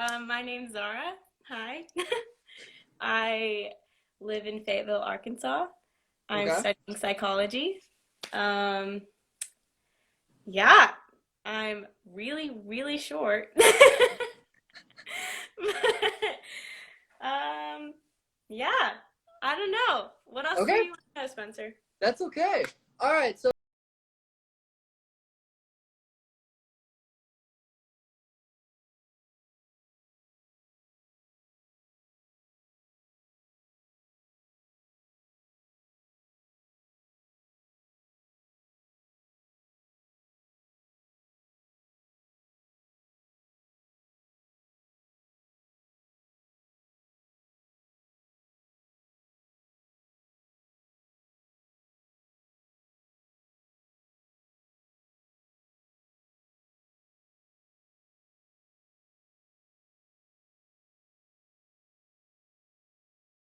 My name's Zara. Hi. I live in Fayetteville, Arkansas. I'm Okay. studying psychology. Um, yeah, I'm really, really short. um, yeah, I don't know. What else do Okay. you want to know, Spencer? That's okay. All right. So,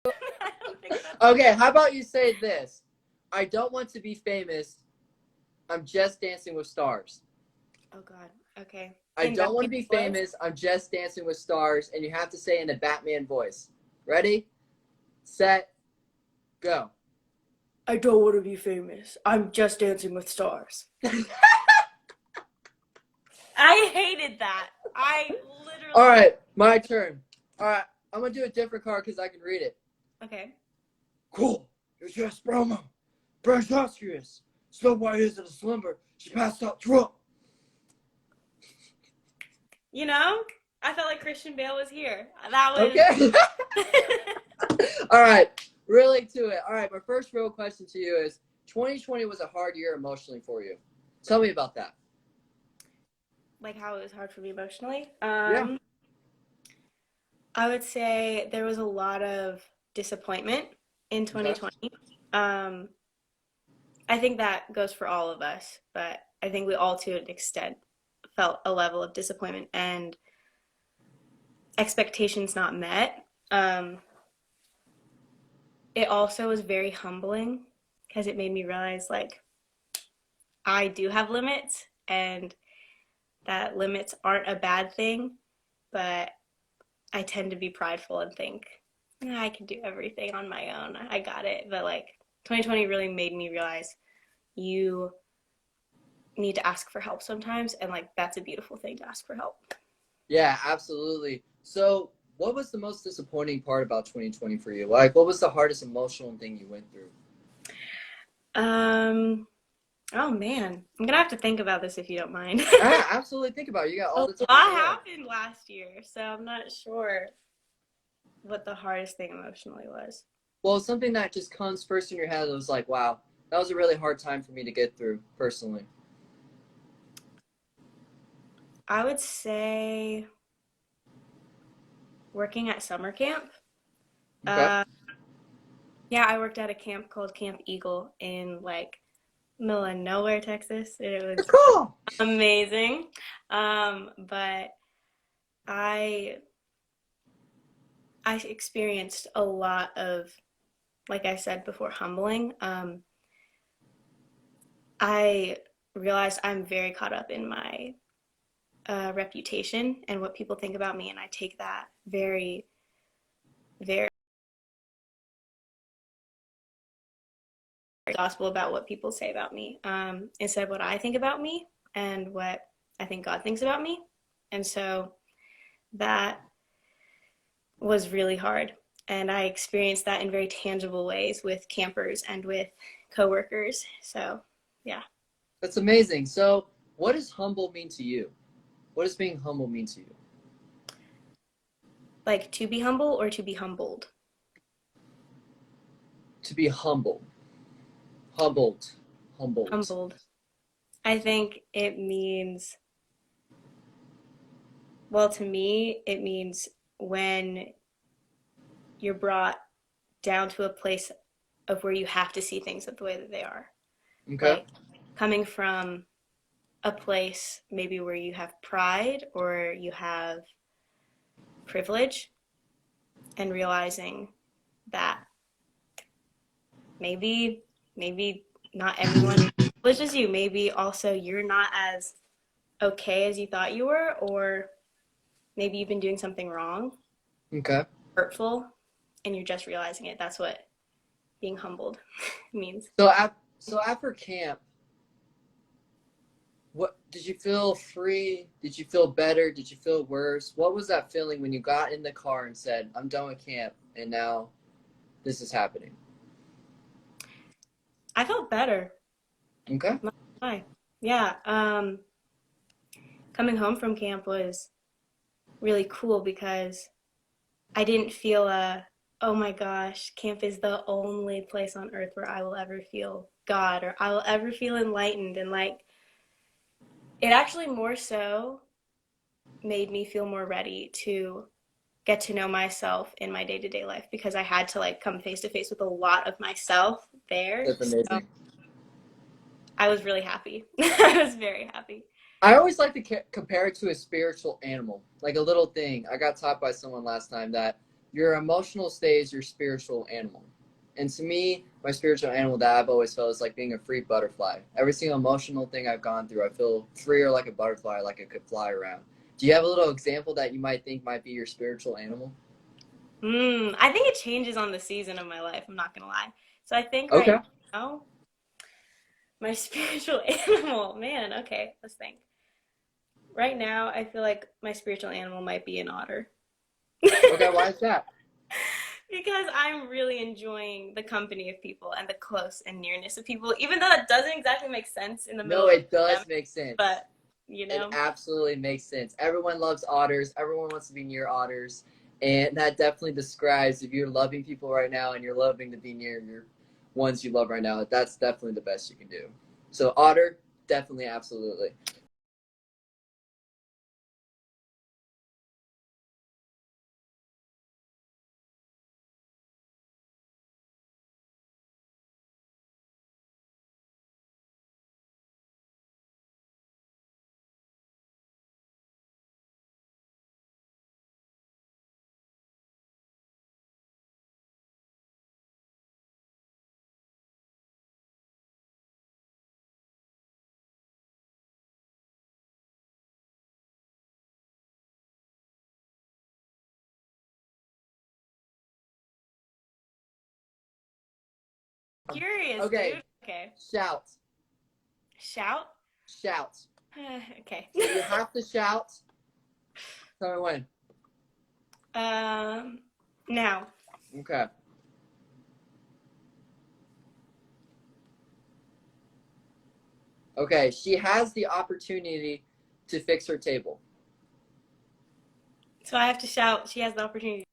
I don't think that's okay. How about you say this? I don't want to be famous. I'm just dancing with stars. Oh God. Okay. I In don't want to Batman be voice? famous. I'm just dancing with stars. And you have to say in a Batman voice. Ready, set, go. I don't want to be famous. I'm just dancing with stars. I hated that. I All literally. right. My turn. All right. I'm going to do a different card because I can read it. Okay. Cool. It's just promo. Precious. Snow White is in a slumber. She passed out drunk. You know, I felt like Christian Bale was here. That was. Okay. All right, really to it. All right, my first real question to you is 2020 was a hard year emotionally for you. Tell me about that. Like how it was hard for me emotionally. Yeah. I would say there was a lot of disappointment in Okay. 2020. Um, I think that goes for all of us, but I think we all, to an extent, felt a level of disappointment and expectations not met. It also was very humbling because it made me realize, like, I do have limits and that limits aren't a bad thing, but I tend to be prideful and think, I can do everything on my own. I got it. But like 2020 really made me realize you need to ask for help sometimes. And like that's a beautiful thing to ask for help. Yeah, absolutely. So, what was the most disappointing part about 2020 for you? Like, what was the hardest emotional thing you went through? Um, oh man, I'm gonna have to think about this if you don't mind. Absolutely. Think about it. You got A all lot the time in the world. happened last year, so I'm not sure what the hardest thing emotionally was. Well, something that just comes first in your head was like, wow, that was a really hard time for me to get through personally. I would say working at summer camp. Okay. Uh, yeah, I worked at a camp called Camp Eagle in like middle of nowhere, Texas. It was Cool. amazing. But I I experienced a lot of, like I said before, humbling. I realized I'm very caught up in my reputation and what people think about me, and I take that very, very gospel about what people say about me, instead of what I think about me and what I think God thinks about me. And so that was really hard. And I experienced that in very tangible ways with campers and with coworkers. So, yeah. That's amazing. So, what does humble mean to you? What does being humble mean to you? Like to be humble or to be humbled? To be humble, humbled, humbled. Humbled. I think it means, well, to me, it means when you're brought down to a place of where you have to see things the way that they are. Okay. Like coming from a place maybe where you have pride or you have privilege and realizing that maybe not everyone was just you. Maybe also you're not as okay as you thought you were, or maybe you've been doing something wrong, Okay. hurtful, and you're just realizing it. That's what being humbled means. So after camp, what did you feel free? Did you feel better? Did you feel worse? What was that feeling when you got in the car and said, "I'm done with camp, and now this is happening"? I felt better. Okay. Not gonna lie. Yeah. Coming home from camp was really cool because I didn't feel oh my gosh, camp is the only place on earth where I will ever feel God or I will ever feel enlightened. And like, it actually more so made me feel more ready to get to know myself in my day to day life because I had to like come face to face with a lot of myself there. That's So amazing. I was really happy. I was very happy. I always like to compare it to a spiritual animal, like a little thing. I got taught by someone last time that your emotional state is your spiritual animal. And to me, my spiritual animal that I've always felt is like being a free butterfly. Every single emotional thing I've gone through, I feel freer like a butterfly, like it could fly around. Do you have a little example that you might think might be your spiritual animal? I think it changes on the season of my life. I'm not gonna lie. So I think right Okay. now, my spiritual animal, man, okay, let's think. Right now, I feel like my spiritual animal might be an otter. Okay, why is that? Because I'm really enjoying the company of people and the close and nearness of people, even though that doesn't exactly make sense in the middle No, of a it does pandemic, make sense. but you It know, absolutely makes sense. Everyone loves otters. Everyone wants to be near otters. And that definitely describes if you're loving people right now and you're loving to be near your ones you love right now, that's definitely the best you can do. So otter, definitely, absolutely. curious, Okay, dude. Okay, shout. shout. Shout. Okay. So you have to shout. Tell me when. um, now. Okay. Okay, she has the opportunity to fix her table. So I have to shout. She has the opportunity.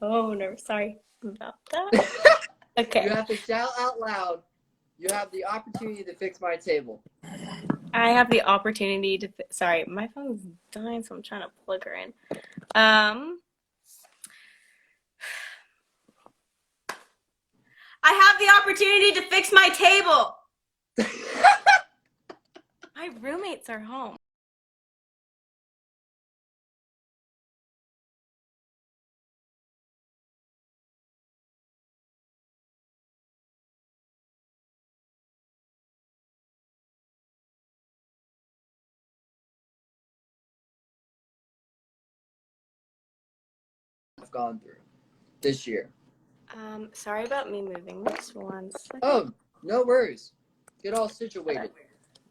Oh no, sorry about that. You Okay. have to shout out loud. You have the opportunity to fix my table. I have the opportunity to. Sorry, my phone's dying, so I'm trying to plug her in. Um, I have the opportunity to fix my table. My roommates are home. I've gone through this year. Sorry about me moving. Just one second. Oh, no worries. Get all Gotta, situated.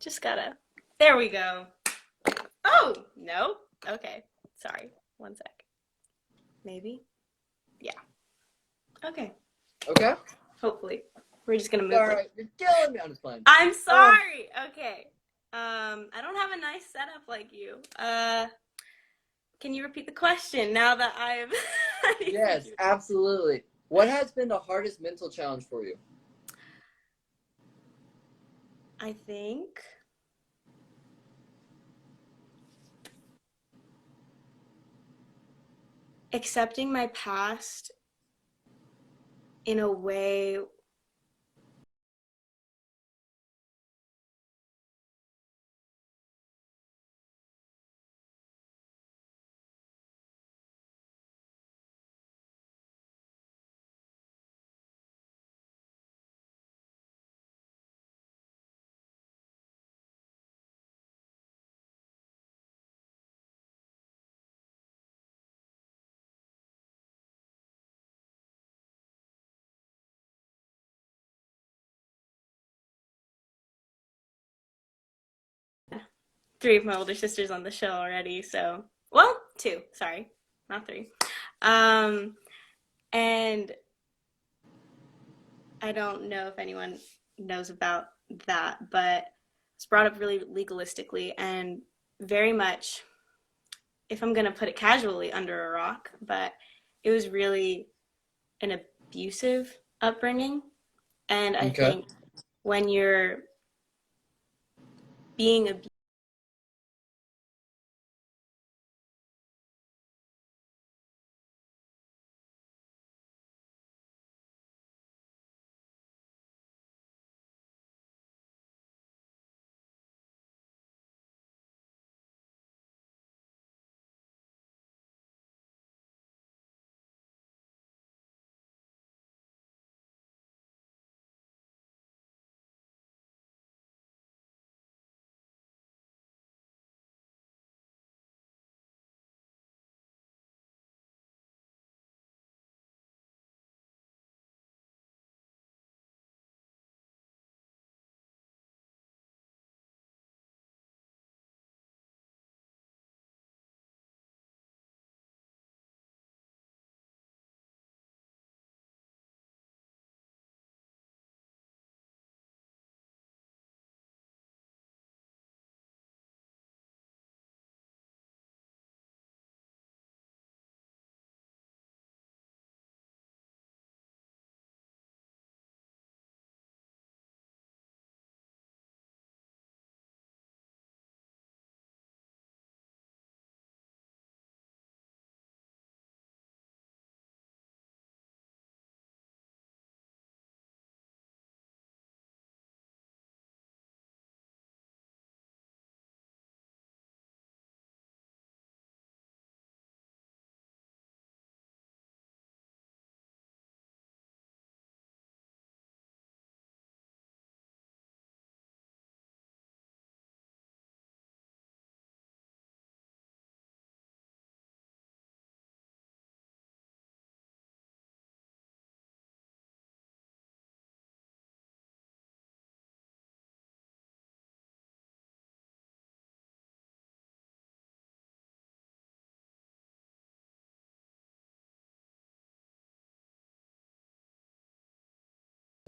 just gotta. There we go. Oh no. Okay. Sorry. One sec. Maybe. Yeah. Okay. Okay? Hopefully, we're just gonna move All like. right, you're killing me on this plane. I'm Um, sorry. Okay. I don't have a nice setup like you. Can you repeat the question now that I've yes, absolutely. What has been the hardest mental challenge for you? I think accepting my past in a way three of my older sisters on the show already. So, well, two. Sorry, not three. Um, and I don't know if anyone knows about that, but it's brought up really legalistically and very much, if I'm going to put it casually, under a rock. But it was really an abusive upbringing. And I Okay. think when you're being abused,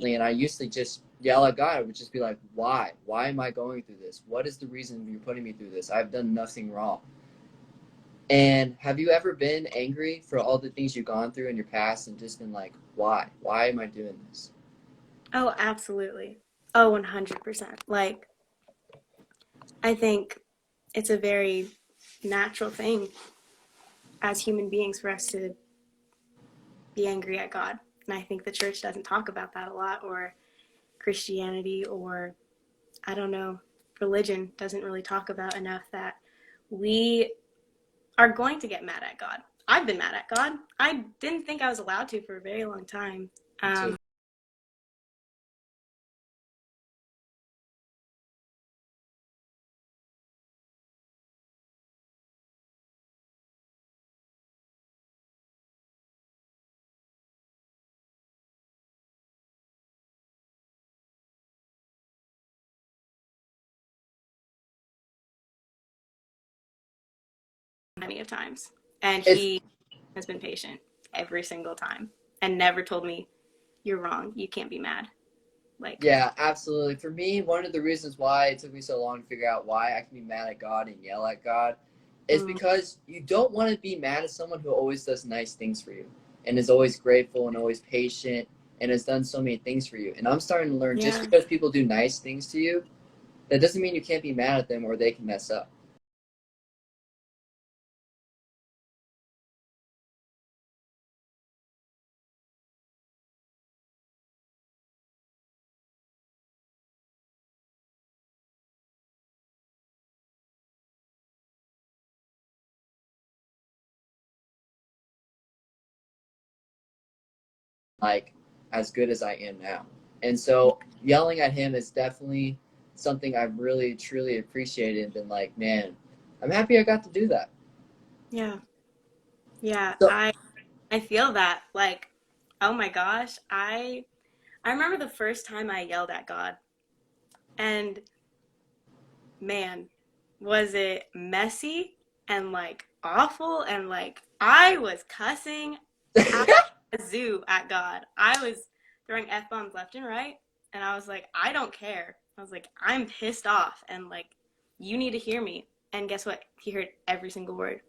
And I used to just yell at God. I would just be like, why? Why am I going through this? What is the reason you're putting me through this? I've done nothing wrong. And have you ever been angry for all the things you've gone through in your past and just been like, why? Why am I doing this? oh, absolutely. Oh, 100%. Like, I think it's a very natural thing as human beings for us to be angry at God. And I think the church doesn't talk about that a lot, or Christianity, or I don't know, religion doesn't really talk about enough that we are going to get mad at God. I've been mad at God. I didn't think I was allowed to for a very long time. Me too. Many of times. And It's he has been patient every single time and never told me, you're wrong. You can't be mad. Like, Yeah, absolutely. For me, one of the reasons why it took me so long to figure out why I can be mad at God and yell at God is mm, because you don't want to be mad at someone who always does nice things for you and is always grateful and always patient and has done so many things for you. And I'm starting to learn just yeah, because people do nice things to you, that doesn't mean you can't be mad at them or they can mess up. Like as good as I am now. And so yelling at him is definitely something I've really truly appreciated and been like, man, I'm happy I got to do that. yeah, yeah. So I feel that. Like, oh my gosh, I remember the first time I yelled at God, and man, was it messy and like awful and like I was cussing out the zoo at God. I was throwing F bombs left and right, and I was like, I don't care. I was like, I'm pissed off, and like, you need to hear me. And guess what? He heard every single word.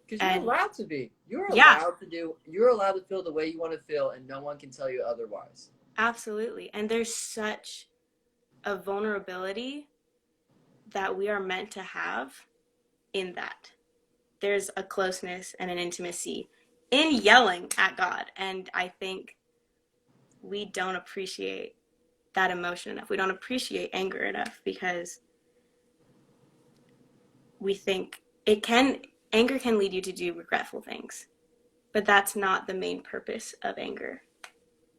Because you're And allowed to be. You're yeah, allowed to do. You're allowed to feel the way you want to feel, and no one can tell you otherwise. absolutely. And there's such a vulnerability that we are meant to have in that. There's a closeness and an intimacy in yelling at God. And I think we don't appreciate that emotion enough. We don't appreciate anger enough because we think anger can lead you to do regretful things. But that's not the main purpose of anger.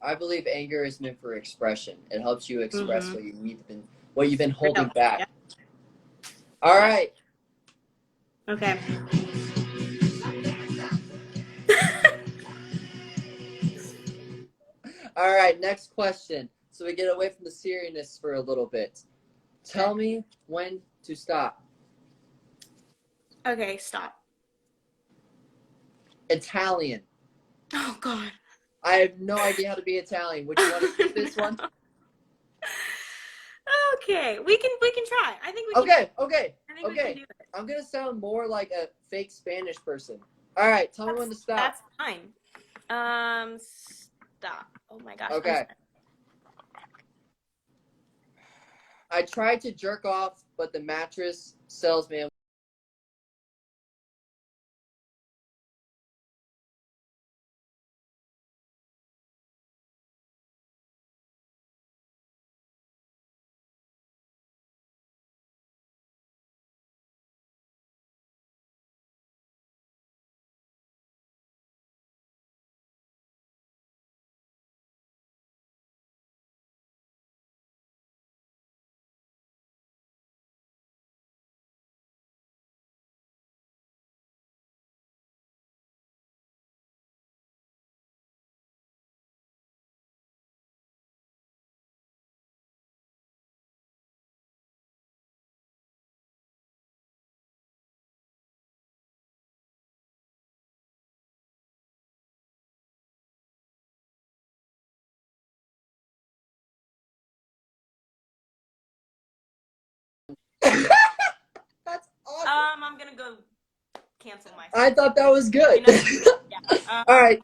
I believe anger is meant for expression. It helps you express Mm-hmm. what you've been holding Yeah. back. All right. Okay. All right, next question. So we get away from the seriousness for a little bit. Okay. Tell me when to stop. Okay, stop. Italian. Oh God. I have no idea how to be Italian. Would you want to skip this one? Okay, we can try. I think we can. Okay, okay, I think we can okay. do it. I'm gonna sound more like a fake Spanish person. All right, tell me when to stop. That's fine. Stop. Oh my gosh. I'm Okay. sorry. I tried to jerk off, but the mattress salesman. That's awesome. I'm gonna go cancel I myself. thought that was good. You know? Yeah. All right,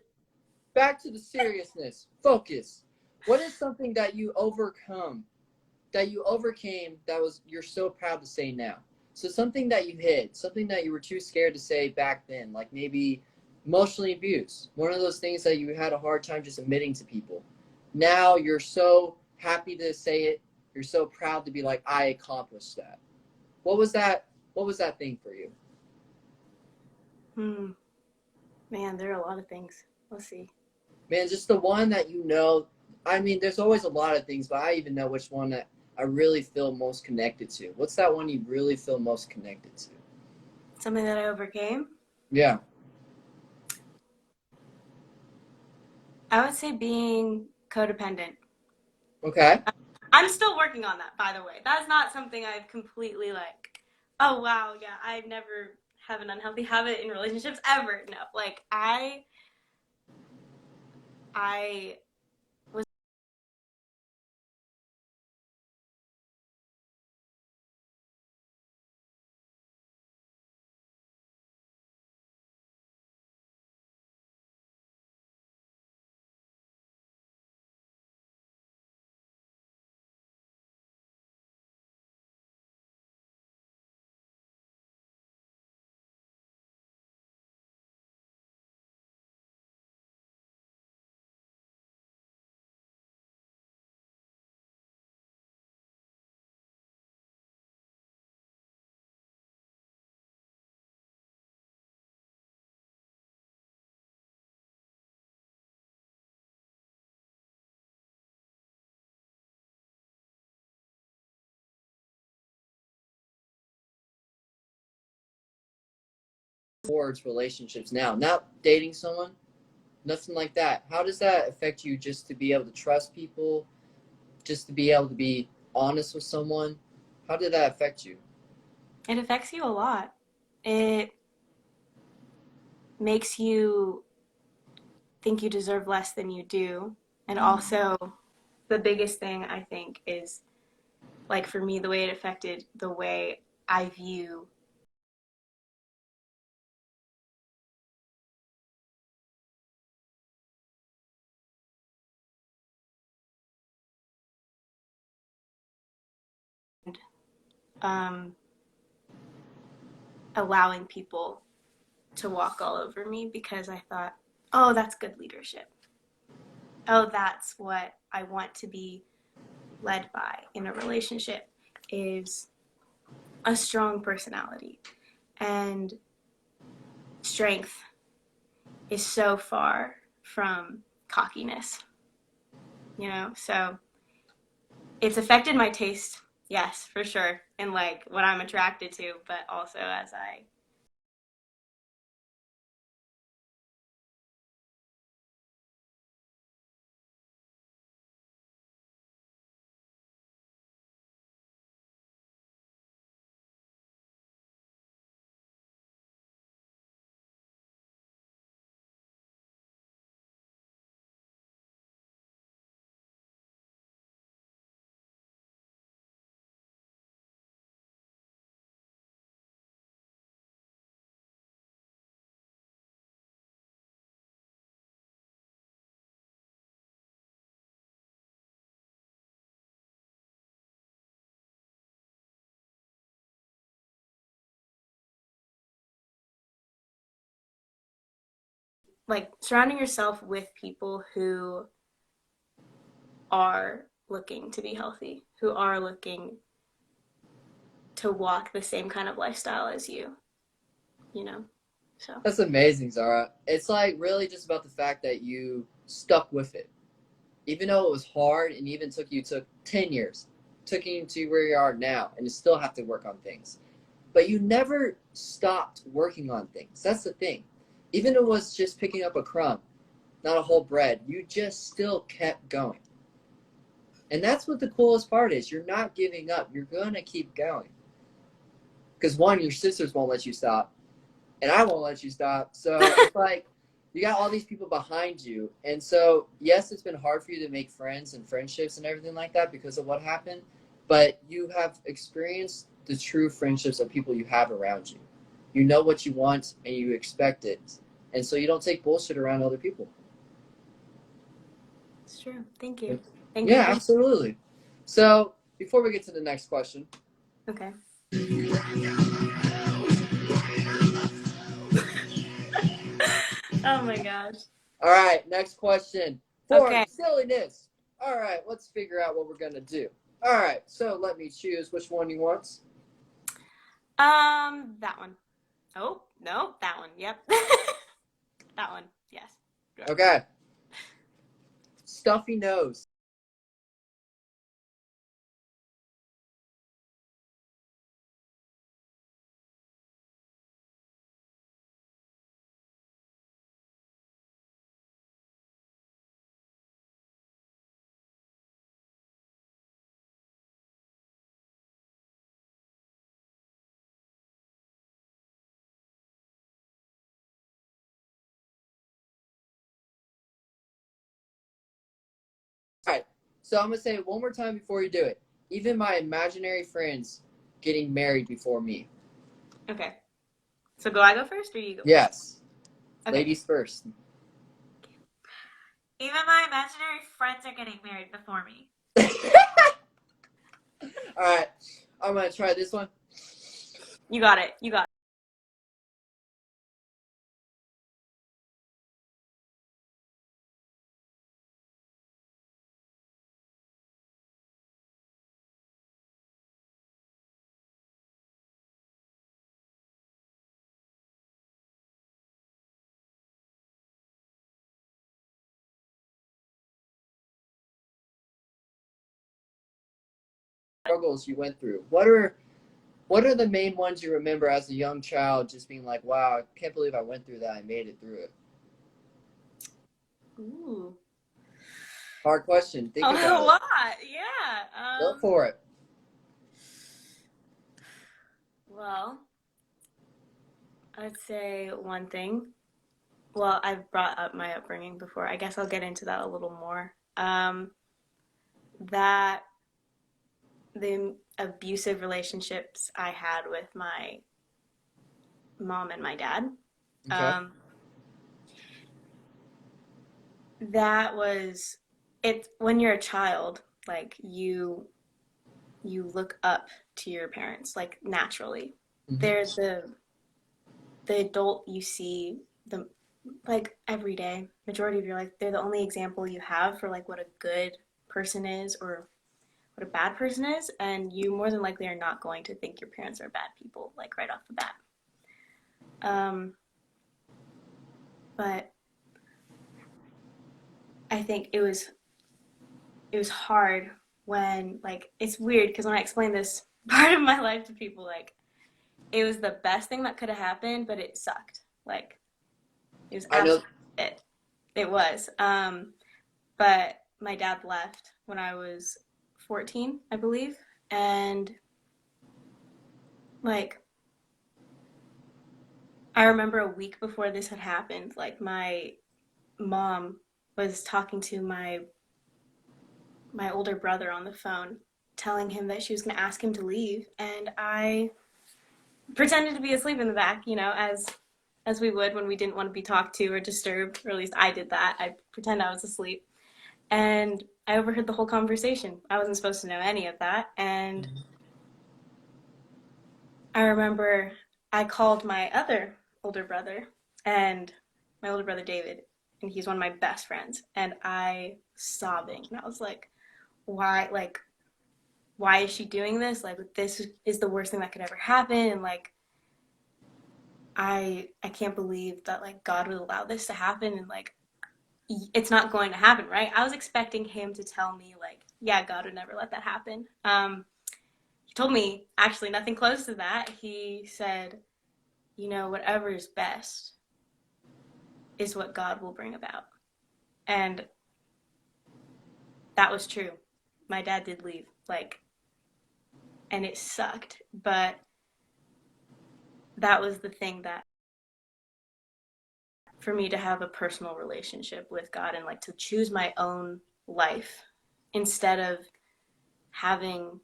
back to the seriousness. Focus. What is something that you overcame that was you're so proud to say now? So something that you hid, something that you were too scared to say back then, like maybe emotionally abused. One of those things that you had a hard time just admitting to people. Now you're so happy to say it. You're so proud to be like, I accomplished that. What was that? What was that thing for you? Hmm. Man, there are a lot of things. Let's see. Man, just the one that you know. I mean, there's always a lot of things, but I even know which one that I really feel most connected to. What's that one you really feel most connected to? Something that I overcame. Yeah. I would say being codependent. Okay. I'm still working on that, by the way. That's not something I've completely like, oh wow, yeah, I never have an unhealthy habit in relationships ever. No. Like I was Towards relationships now, not dating someone, nothing like that. How does that affect you just to be able to trust people, just to be able to be honest with someone? How did that affect you? It affects you a lot. It makes you think you deserve less than you do. And also, the biggest thing I think is, like, for me, the way it affected the way I view um, allowing people to walk all over me because I thought, oh, that's good leadership. Oh, that's what I want to be led by in a relationship is a strong personality. And strength is so far from cockiness, you know? So it's affected my taste, yes, for sure, and like what I'm attracted to, but also as I like surrounding yourself with people who are looking to be healthy, who are looking to walk the same kind of lifestyle as you know? So, That's amazing, Zara. It's like really just about the fact that you stuck with it. Even though it was hard and even took 10 years, took you to where you are now, and you still have to work on things. But you never stopped working on things. That's the thing. Even if it was just picking up a crumb, not a whole bread, you just still kept going. And that's what the coolest part is. You're not giving up. You're going to keep going. Because one, your sisters won't let you stop, and I won't let you stop. So it's like you got all these people behind you. And so, yes, it's been hard for you to make friends and friendships and everything like that because of what happened. But you have experienced the true friendships of people you have around you. You know what you want and you expect it. And so you don't take bullshit around other people. it's true. Thank you. Thank you Yeah, for absolutely. So before we get to the next question. okay. Oh my gosh. All right, next question. For Okay. the silliness. All right, let's figure out what we're going to do. All right, so let me choose which one you want. That one. Oh, no, that one. Yep. That one. Yes. Okay. Stuffy nose. All right, so I'm going to say it one more time before you do it. Even my imaginary friends getting married before me. Okay. So I go first or you go first? Yes. Okay. Ladies first. Even my imaginary friends are getting married before me. All right, I'm going to try this one. You got it. You got it. Struggles you went through. What are the main ones you remember as a young child just being like, wow, I can't believe I went through that. I made it through it. Ooh. Hard question. Think A about it. lot. Yeah. Go for it. Well, I'd say one thing. Well, I've brought up my upbringing before. I guess I'll get into that a little more. That the abusive relationships I had with my mom and my dad. Okay. Um, that was it. When you're a child, like you look up to your parents like naturally. Hmm. They're the adult you see the like every day, majority of your life. They're the only example you have for like what a good person is or what a bad person is, and you more than likely are not going to think your parents are bad people like right off the bat. Um, but I think it was hard when like it's weird because when I explain this part of my life to people, like it was the best thing that could have happened, but it sucked. Like it was I know. absolutely it. It was. But my dad left when I was 14, I believe, and like I remember a week before this had happened, like my mom was talking to my older brother on the phone, telling him that she was going to ask him to leave, and I pretended to be asleep in the back, as we would when we didn't want to be talked to or disturbed, or at least I did that. I pretend I was asleep, and I overheard the whole conversation. I wasn't supposed to know any of that, and I remember I called my other older brother, and my older brother David, and he's one of my best friends, and I sobbing, and I was like, why, why is she doing this? Like, this is the worst thing that could ever happen, and like I can't believe that like God would allow this to happen, and like it's not going to happen, right? I was expecting him to tell me like, yeah, God would never let that happen. He told me actually nothing close to that. He said, whatever is best is what God will bring about, and that was true. My dad did leave, like, and it sucked, but that was the thing that for me to have a personal relationship with God and like to choose my own life instead of having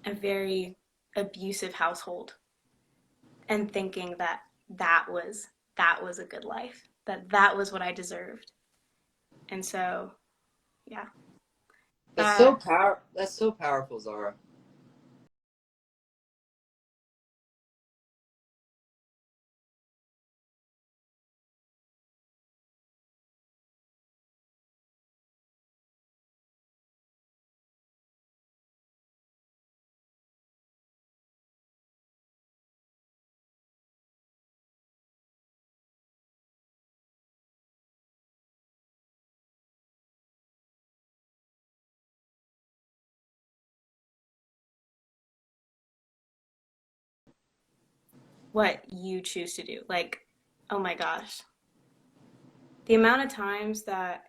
a very abusive household and thinking that that was a good life, that was what I deserved. And so, yeah. Uh That's so powerful, Zara. what you choose to do. Like, oh my gosh. The amount of times that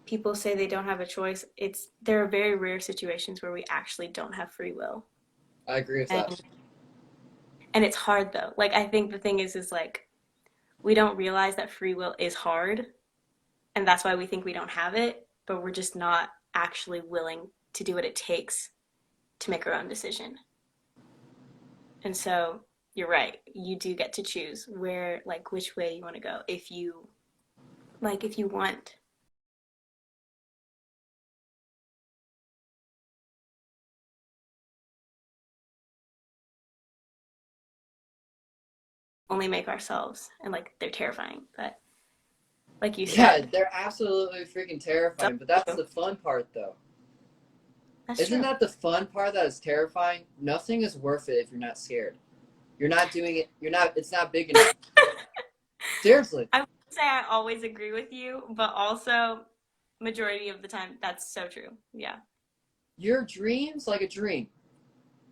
people say they don't have a choice, there are very rare situations where we actually don't have free will. I agree with that. And and it's hard though. Like I think the thing is like we don't realize that free will is hard and that's why we think we don't have it, but we're just not actually willing to do what it takes to make our own decision. And so you're right. You do get to choose where like which way you want to go if you want only make ourselves and like they're terrifying. But like you Yeah, said, they're absolutely freaking terrifying, but that's the fun part, though. that's Isn't true. that the fun part that is terrifying? Nothing is worth it if you're not scared. You're not doing it. You're not. It's not big enough. Seriously, I would say I always agree with you, but also majority of the time that's so true. Yeah. your dream's like a dream.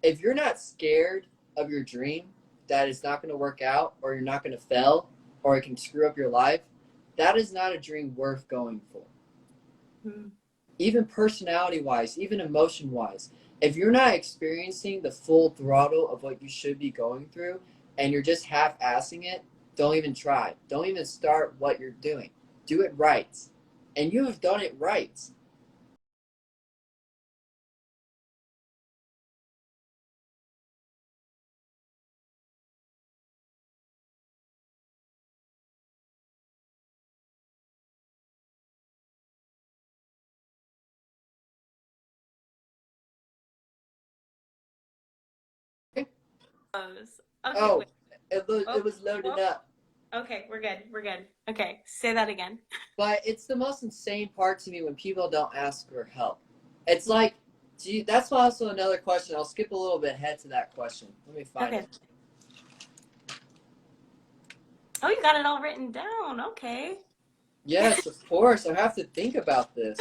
If you're not scared of your dream that it's not going to work out, or you're not going to fail, or it can screw up your life, that is not a dream worth going for. Mm. Even personality wise, even emotion wise. If you're not experiencing the full throttle of what you should be going through and you're just half-assing it, don't even try. Don't even start what you're doing. Do it right. And you have done it right. Okay, Oh, wait. it Oh, was loading oh. up. Okay, we're good. We're good. Okay, say that again. But it's the most insane part to me when people don't ask for help. It's like, that's also another question. I'll skip a little bit ahead to that question. Let me find Okay. it. Oh, you got it all written down. Okay. Yes, of course. I have to think about this.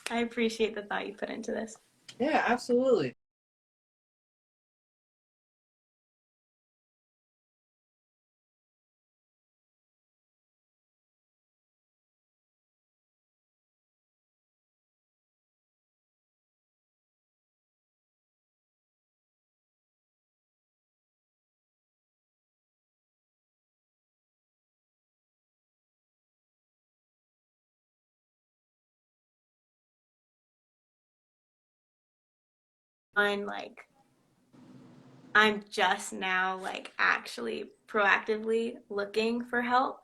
I appreciate the thought you put into this. Yeah, absolutely. Mine, like, I'm just now, like, actually proactively looking for help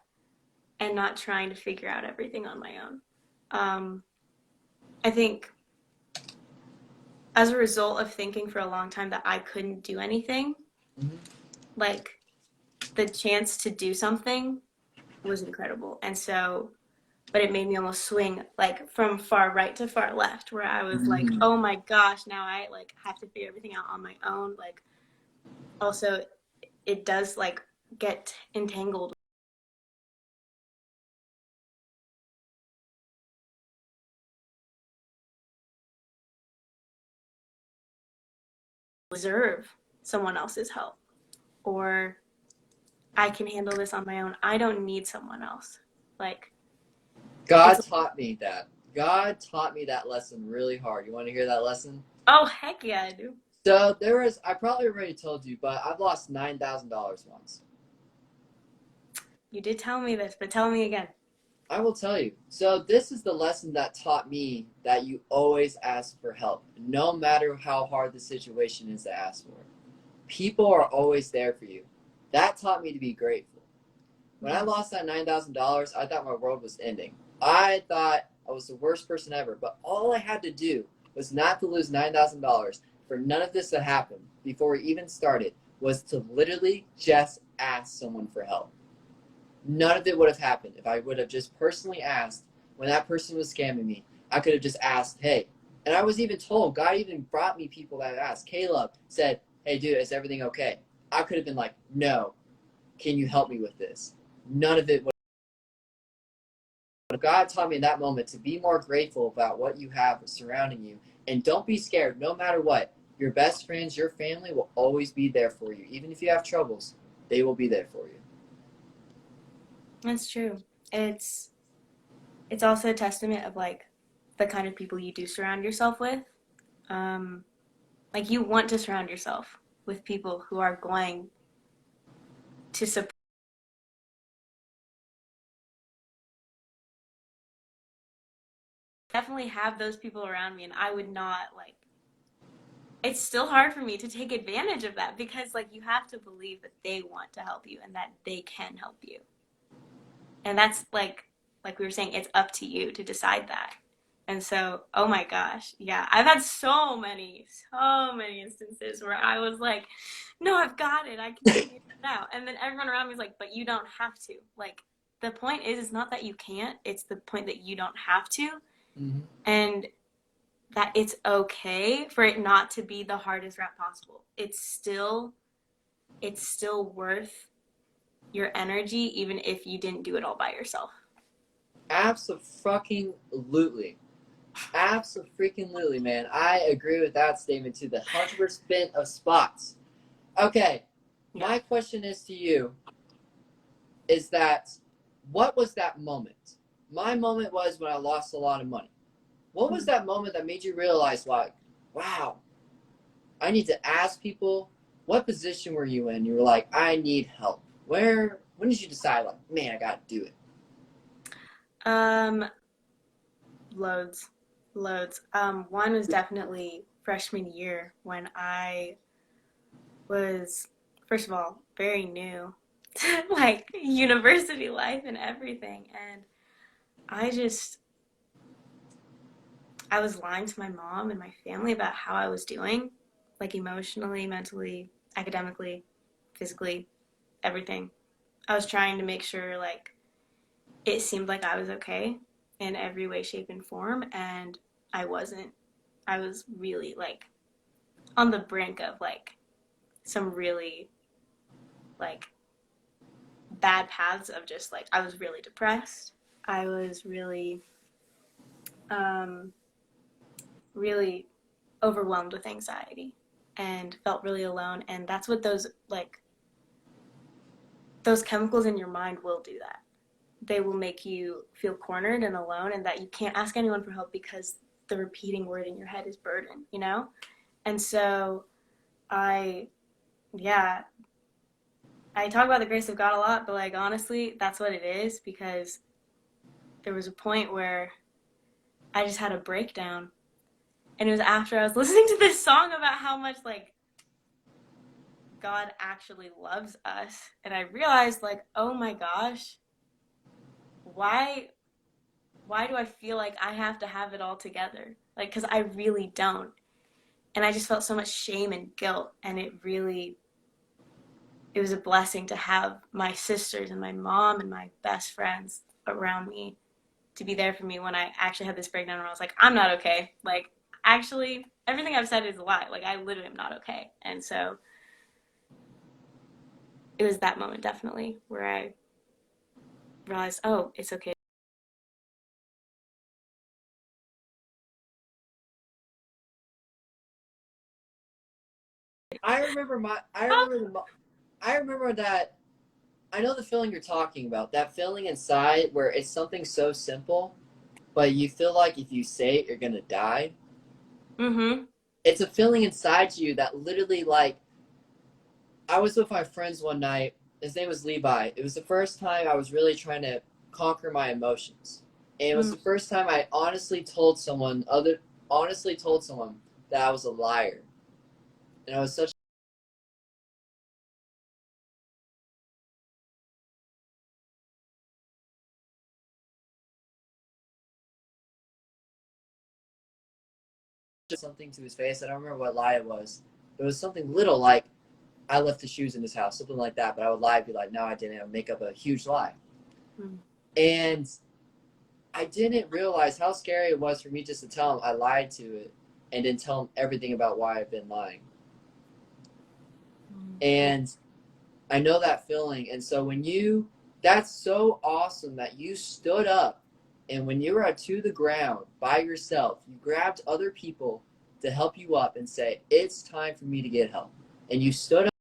and not trying to figure out everything on my own. Um, I think as a result of thinking for a long time that I couldn't do anything, Mm-hmm. like, the chance to do something was incredible. And so, but it made me almost swing like from far right to far left, where I was like, Mm-hmm. oh my gosh, now I like have to figure everything out on my own. Like, also, it does like get entangled. Deserve someone else's help, or I can handle this on my own. I don't need someone else. Like, God it's taught me that. God taught me that lesson really hard. You want to hear that lesson? oh heck yeah, I do. So I probably already told you, but I've lost $9,000 once. You did tell me this, but tell me again. I will tell you. So this is the lesson that taught me that you always ask for help, no matter how hard the situation is to ask for it. People are always there for you. That taught me to be grateful. When I Mm-hmm. lost that $9,000, I thought my world was ending. I thought I was the worst person ever. But all I had to do was not to lose $9,000 for none of this to happen before we even started, was to literally just ask someone for help. None of it would have happened if I would have just personally asked when that person was scamming me. I could have just asked, hey. And I was even told, God even brought me people that asked. Caleb said, hey, dude, is everything okay? I could have been like, no, can you help me with this? None of it would. God taught me in that moment to be more grateful about what you have surrounding you. And don't be scared, no matter what. Your best friends, your family will always be there for you. Even if you have troubles, they will be there for you. That's true. It's it's also a testament of like the kind of people you do surround yourself with. Um, like you want to surround yourself with people who are going to support. Definitely have those people around me, and I would not like. It's still hard for me to take advantage of that because like you have to believe that they want to help you and that they can help you, and that's like we were saying, it's up to you to decide that. And so, oh my gosh, yeah, I've had so many instances where I was like, no, I've got it. I can figure it out. And then everyone around me is like, but you don't have to. Like, the point is, it's not that you can't, it's the point that you don't have to. Mm-hmm. And that it's okay for it not to be the hardest route possible. It's still worth your energy, even if you didn't do it all by yourself. Absolutely. Absolutely, man. I agree with that statement to the 100% of spots. Okay, Yeah. my question is to you is that what was that moment? My moment was when I lost a lot of money. What was that moment that made you realize, like, wow, I need to ask people, what position were you in? You were like, I need help. When did you decide, like, man, I got to do it? Um, loads, loads. One was definitely freshman year when I was, first of all, very new to like university life and everything. And I just, I was lying to my mom and my family about how I was doing, like emotionally, mentally, academically, physically, everything. I was trying to make sure like it seemed like I was okay in every way, shape, and form, and I wasn't. I was really like on the brink of like some really like bad paths of just like I was really depressed. I was um, really overwhelmed with anxiety and felt really alone. And that's what those like those chemicals in your mind will do that. They will make you feel cornered and alone and that you can't ask anyone for help because the repeating word in your head is burden, you know? And so I, yeah, I talk about the grace of God a lot, but like honestly, that's what it is because there was a point where I just had a breakdown. And it was after I was listening to this song about how much like God actually loves us. And I realized like, oh my gosh, why do I feel like I have to have it all together? Like, cuz I really don't. And I just felt so much shame and guilt and it was a blessing to have my sisters and my mom and my best friends around me to be there for me when I actually had this breakdown where I was like, I'm not okay. Like, actually, everything I've said is a lie. Like, I literally am not okay. And so it was that moment, definitely, where I realized, oh, it's okay. I remember my, I remember the, I remember that. I know the feeling you're talking about. That feeling inside where it's something so simple, but you feel like if you say it, you're gonna die. Mm-hmm. It's a feeling inside you that literally, like, I was with my friends one night. His name was Levi. It was the first time I was really trying to conquer my emotions, and it was Mm. the first time I honestly told someone that I was a liar, and I was such something to his face. I don't remember what lie it was. It was something little like I left the shoes in his house, something like that. But I would lie, be like, no, I didn't. I would make up a huge lie, Mm. and I didn't realize how scary it was for me just to tell him I lied to it, and then tell him everything about why I've been lying. Mm. And I know that feeling. And so that's so awesome that you stood up, and when you were to the ground by yourself, you grabbed other people to help you up and say, it's time for me to get help. And you stood up.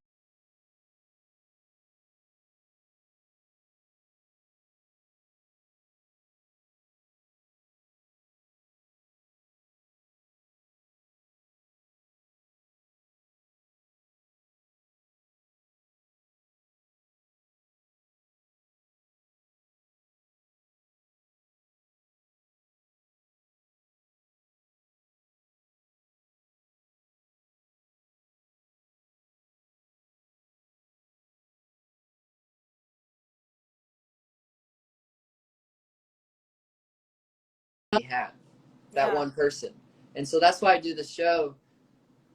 That Yeah. one person. And so that's why I do the show.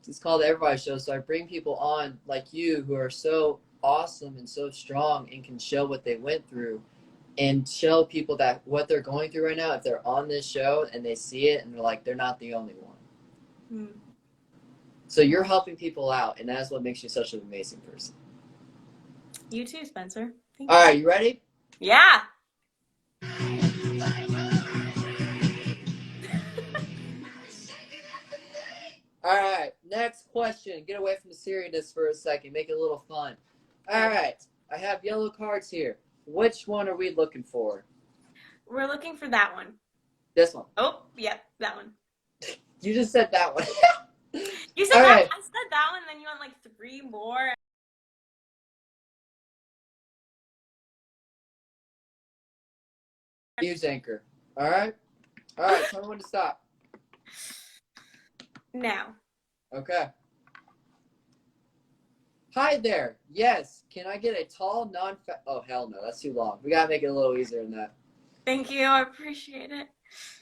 It's called the Everybody Show. So I bring people on like you who are so awesome and so strong and can show what they went through and show people that what they're going through right now, if they're on this show and they see it and they're like, they're not the only one. Mm. So you're helping people out, and that's what makes you such an amazing person. You too, Spencer. Thank All you. right, you ready? Yeah. All right, next question. Get away from the seriousness for a second. Make it a little fun. All Okay. right, I have yellow cards here. Which one are we looking for? We're looking for that one. This one. Oh, yep, that one. You just said that one. You said All that. right, I said that one, and then you went like three more. news anchor. All right, all right. Tell me when to stop. Now, Okay. Hi there. Yes. Can I get a tall, non-fat? Oh hell no, that's too long. We gotta make it a little easier than that. thank you. I appreciate it.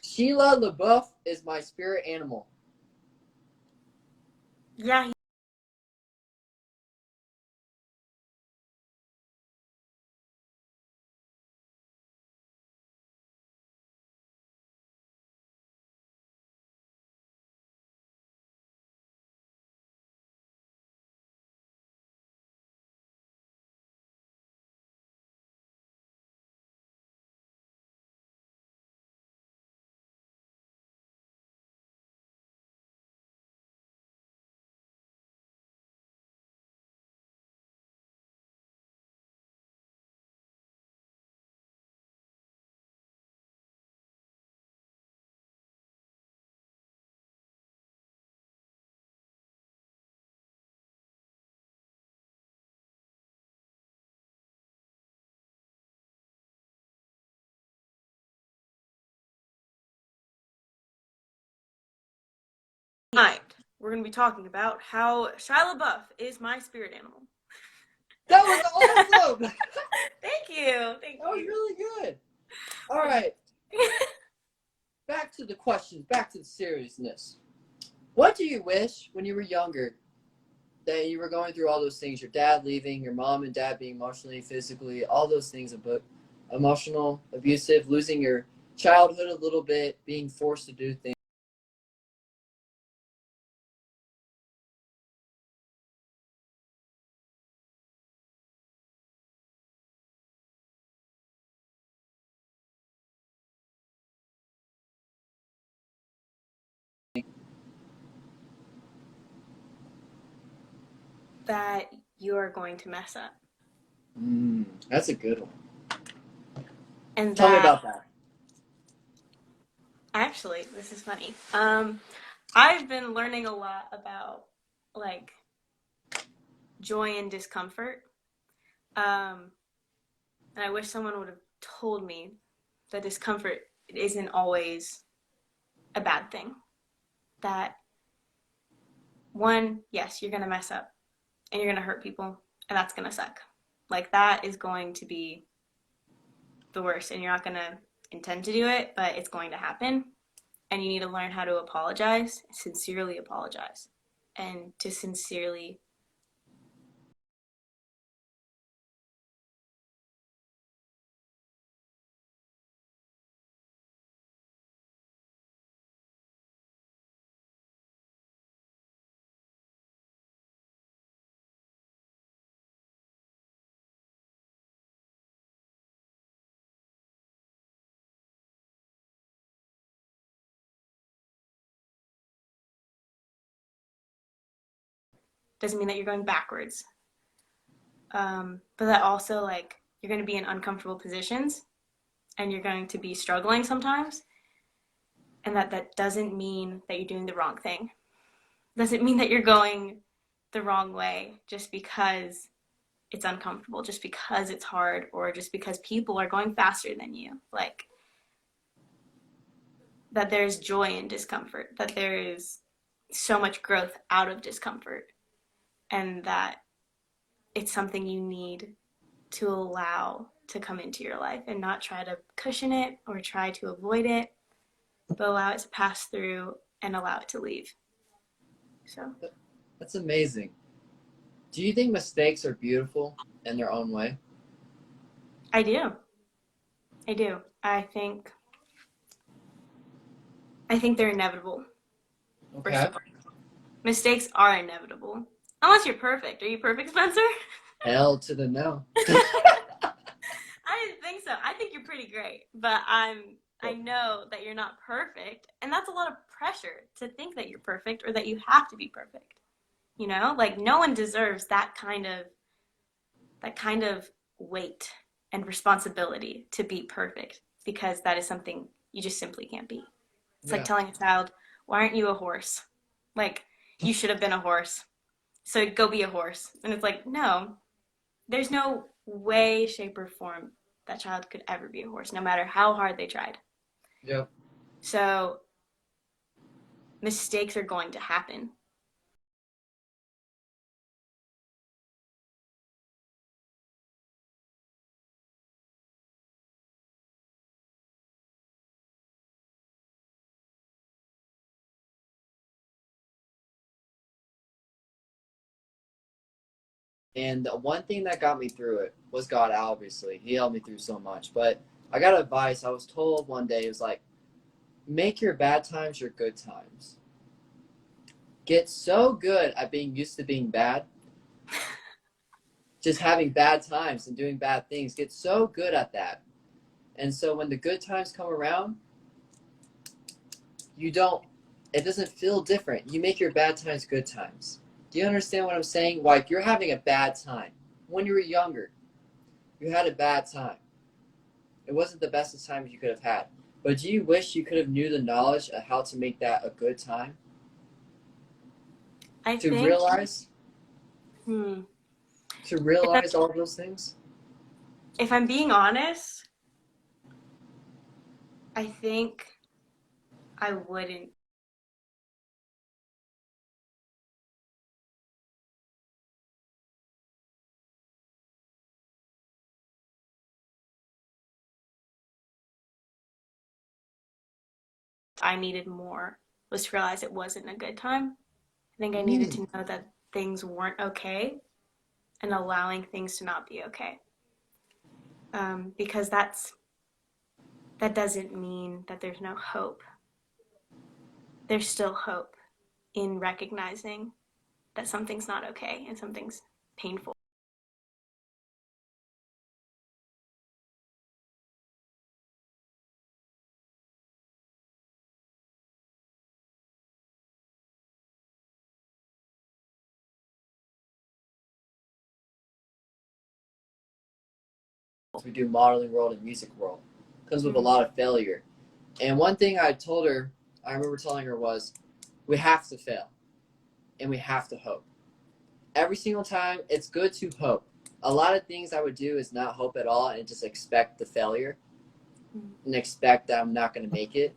Sheila LaBeouf is my spirit animal. Yeah. Tonight, we're going to be talking about how Shia LaBeouf is my spirit animal. That was awesome. Thank you. Thank That was you. really good. All right. Back to the questions. Back to the seriousness. What do you wish when you were younger that you were going through all those things? Your dad leaving, your mom and dad being emotionally, physically, all those things about emotional, abusive, losing your childhood a little bit, being forced to do things That you are going to mess up. That's a good one. And Tell me that, about that. actually, this is funny. I've been learning a lot about like joy and discomfort. And I wish someone would have told me that discomfort isn't always a bad thing. That one, yes, you're gonna mess up and you're gonna hurt people, and that's gonna suck. Like that is going to be the worst, and you're not gonna intend to do it, but it's going to happen. And you need to learn how to apologize, sincerely apologize, and to sincerely doesn't mean that you're going backwards. But that also like you're going to be in uncomfortable positions and you're going to be struggling sometimes, and that doesn't mean that you're doing the wrong thing. Doesn't mean that you're going the wrong way just because it's uncomfortable, just because it's hard, or just because people are going faster than you. Like that there's joy in discomfort, that there is so much growth out of discomfort, and that it's something you need to allow to come into your life and not try to cushion it or try to avoid it, but allow it to pass through and allow it to leave. So That's amazing. Do you think mistakes are beautiful in their own way? I do. I do. I think they're inevitable. First Okay. of all, mistakes are inevitable. Unless you're perfect. Are you perfect, Spencer? Hell to the no. I didn't think so. I think you're pretty great, but I know that you're not perfect, and that's a lot of pressure to think that you're perfect or that you have to be perfect. You know, like no one deserves that kind of weight and responsibility to be perfect, because that is something you just simply can't be. It's like Yeah. telling a child, "Why aren't you a horse?" Like you should have been a horse. So go be a horse. And it's like, no, there's no way, shape, or form that child could ever be a horse, no matter how hard they tried. Yep. So mistakes are going to happen. And the one thing that got me through it was God, obviously. He helped me through so much. But I got advice. I was told one day, it was like, make your bad times your good times. Get so good at being used to being bad, just having bad times and doing bad things. Get so good at that. And so when the good times come around, you don't, it doesn't feel different. You make your bad times good times. Do you understand what I'm saying? Like, you're having a bad time. When you were younger, you had a bad time. It wasn't the best of times you could have had. But do you wish you could have knew the knowledge of how to make that a good time? I To think, realize, hmm, to if, I, realize all of those things? if I'm being honest, I think I wouldn't. I needed more was to realize it wasn't a good time. I think I needed Mm. to know that things weren't okay and allowing things to not be okay. Because that doesn't mean that there's no hope. There's still hope in recognizing that something's not okay and something's painful. We do modeling world and music world. Comes with a Mm. lot of failure. And one thing I told her, I remember telling her was, we have to fail and we have to hope. Every single time, it's good to hope. A lot of things I would do is not hope at all and just expect the failure and expect that I'm not going to make it.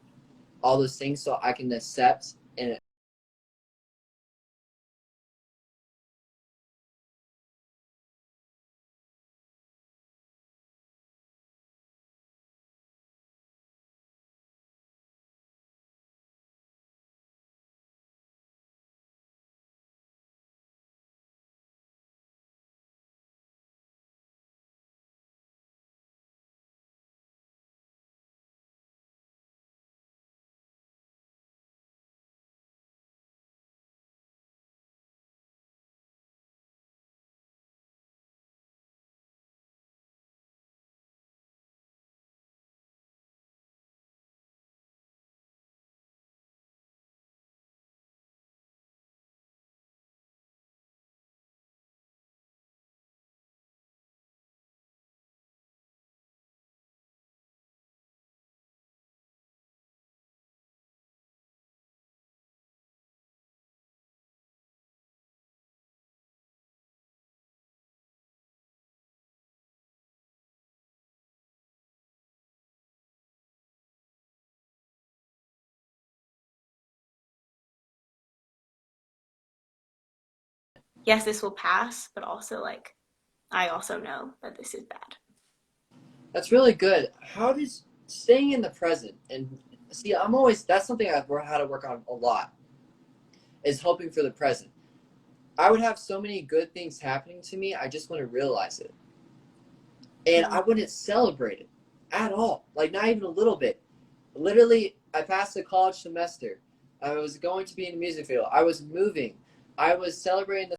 All those things so I can accept and Yes, this will pass, but also like I also know that this is bad. that's really good. How does staying in the present and see, I'm always, that's something I've had to work on a lot, is hoping for the present. I would have so many good things happening to me, I just wouldn't realize it. And I Mm. wouldn't celebrate it at all, like not even a little bit. Literally, I passed a college semester. I was going to be in the music field. I was moving. I was celebrating the.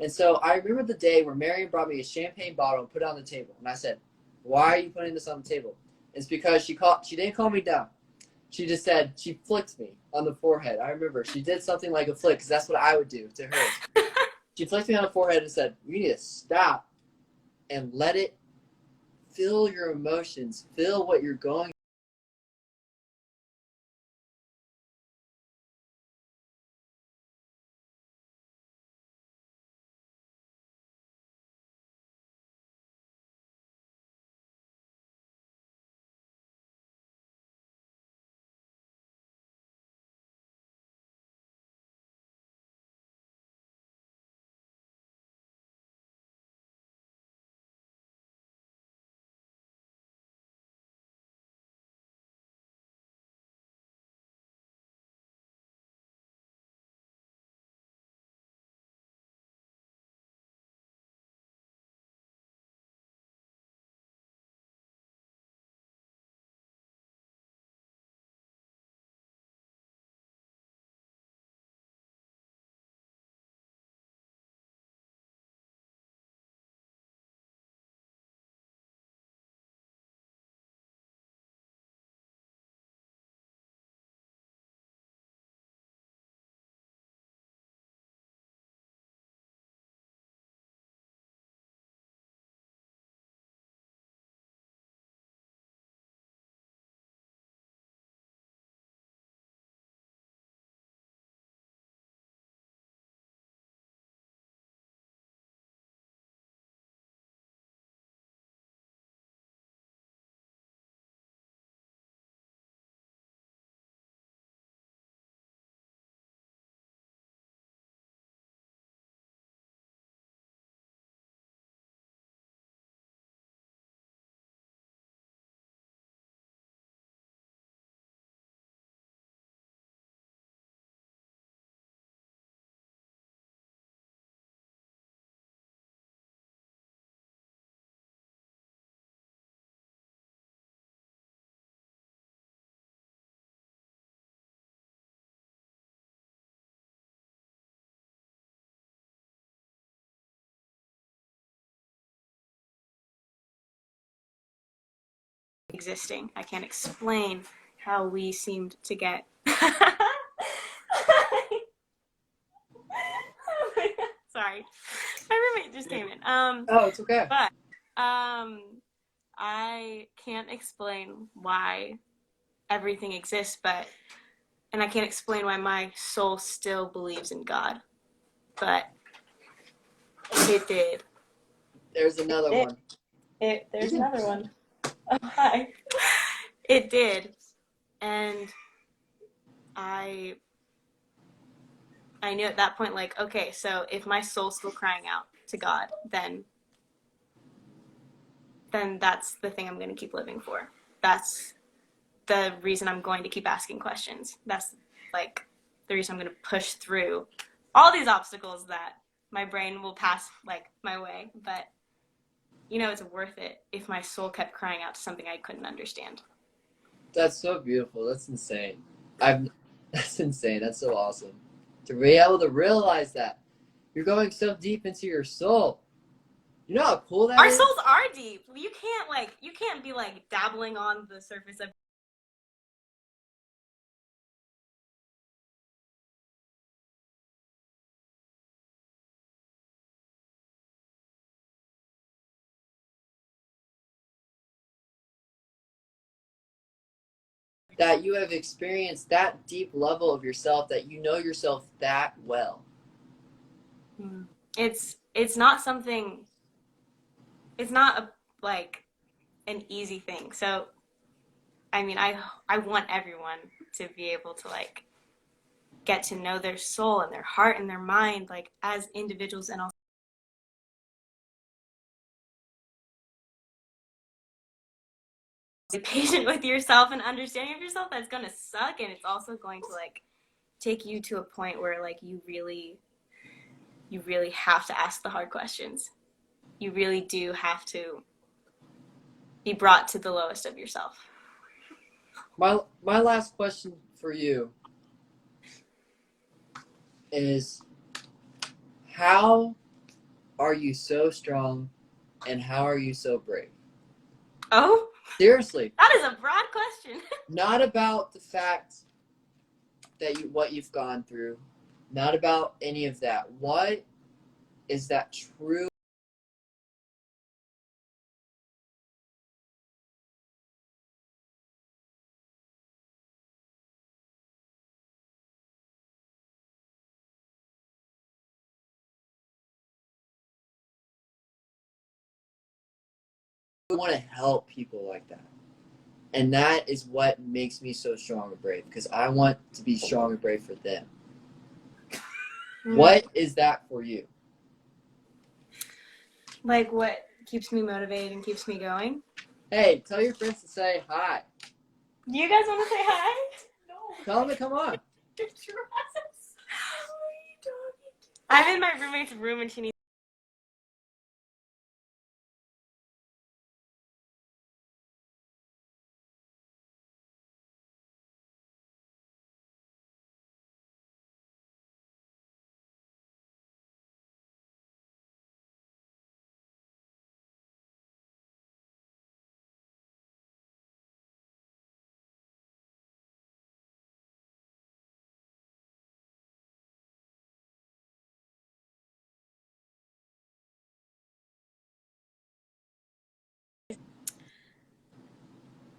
And so I remember the day where Marion brought me a champagne bottle and put it on the table. And I said, "Why are you putting this on the table?" It's because she didn't calm me down. She just said, she flicked me on the forehead. I remember she did something like a flick, because that's what I would do to her. She flicked me on the forehead and said, "You need to stop and let it feel your emotions, feel what you're going." Existing. I can't explain how we seemed to get. Sorry, my roommate just came in. Oh, it's okay. But I can't explain why everything exists, and I can't explain why my soul still believes in God, but it did. There's another one. There's another one. Oh, hi. It did, and I knew at that point, like, okay, so if my soul's still crying out to God, then that's the thing I'm going to keep living for. That's the reason I'm going to keep asking questions. That's like the reason I'm going to push through all these obstacles that my brain will pass like my way. But it's worth it if my soul kept crying out to something I couldn't understand. That's so beautiful. That's insane. That's insane. That's so awesome. To be able to realize that you're going so deep into your soul. You know how cool that Our is? souls are deep. You can't be like dabbling on the surface of That you have experienced that deep level of yourself, that you know yourself that well. It's not something. It's not like an easy thing. So I mean, I want everyone to be able to like get to know their soul and their heart and their mind like as individuals, and also be patient with yourself and understanding of yourself. That's going to suck, and it's also going to like take you to a point where like you really have to ask the hard questions. You really do have to be brought to the lowest of yourself. My last question for you is, how are you so strong and how are you so brave? Oh, Seriously. That is a broad question. Not about the fact that what you've gone through. Not about any of that. What is that true? I want to help people like that. And that is what makes me so strong and brave, because I want to be strong and brave for them. What is that for you? Like what keeps me motivated and keeps me going? Hey, tell your friends to say hi. Do you guys want to say hi? No. Tell them to come on. I'm in my roommate's room and she needs.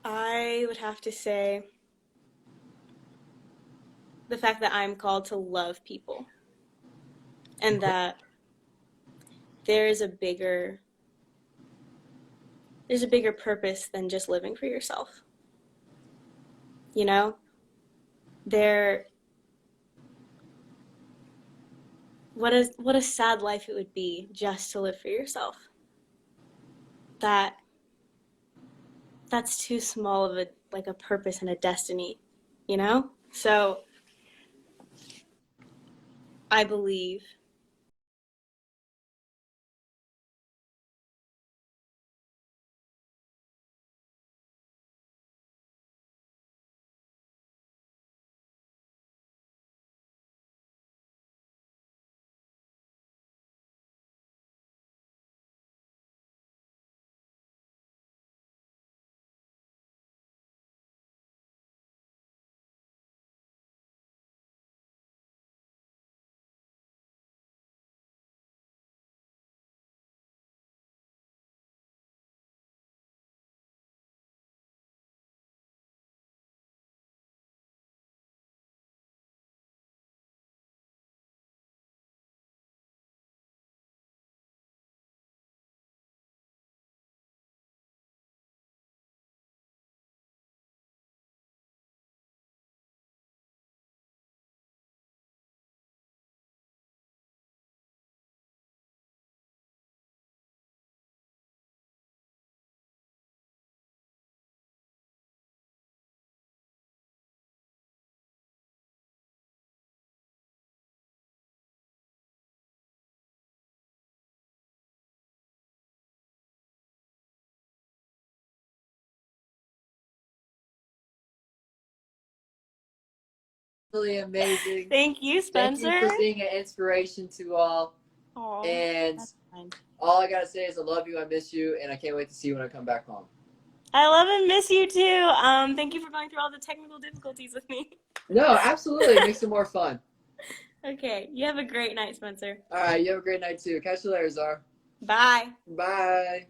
I would have to say the fact that I'm called to love people and that there is there's a bigger purpose than just living for yourself. You know? What a sad life it would be just to live for yourself. That's too small of a purpose and a destiny, you know? So I believe Really amazing. Thank you, Spencer. Thank you for being an inspiration to all. Aww, and all I gotta say is I love you, I miss you, and I can't wait to see you when I come back home. I love and miss you too. Thank you for going through all the technical difficulties with me. No, absolutely. It makes it more fun. Okay, you have a great night, Spencer. All right, you have a great night too. Catch you later, Zara. Bye. Bye.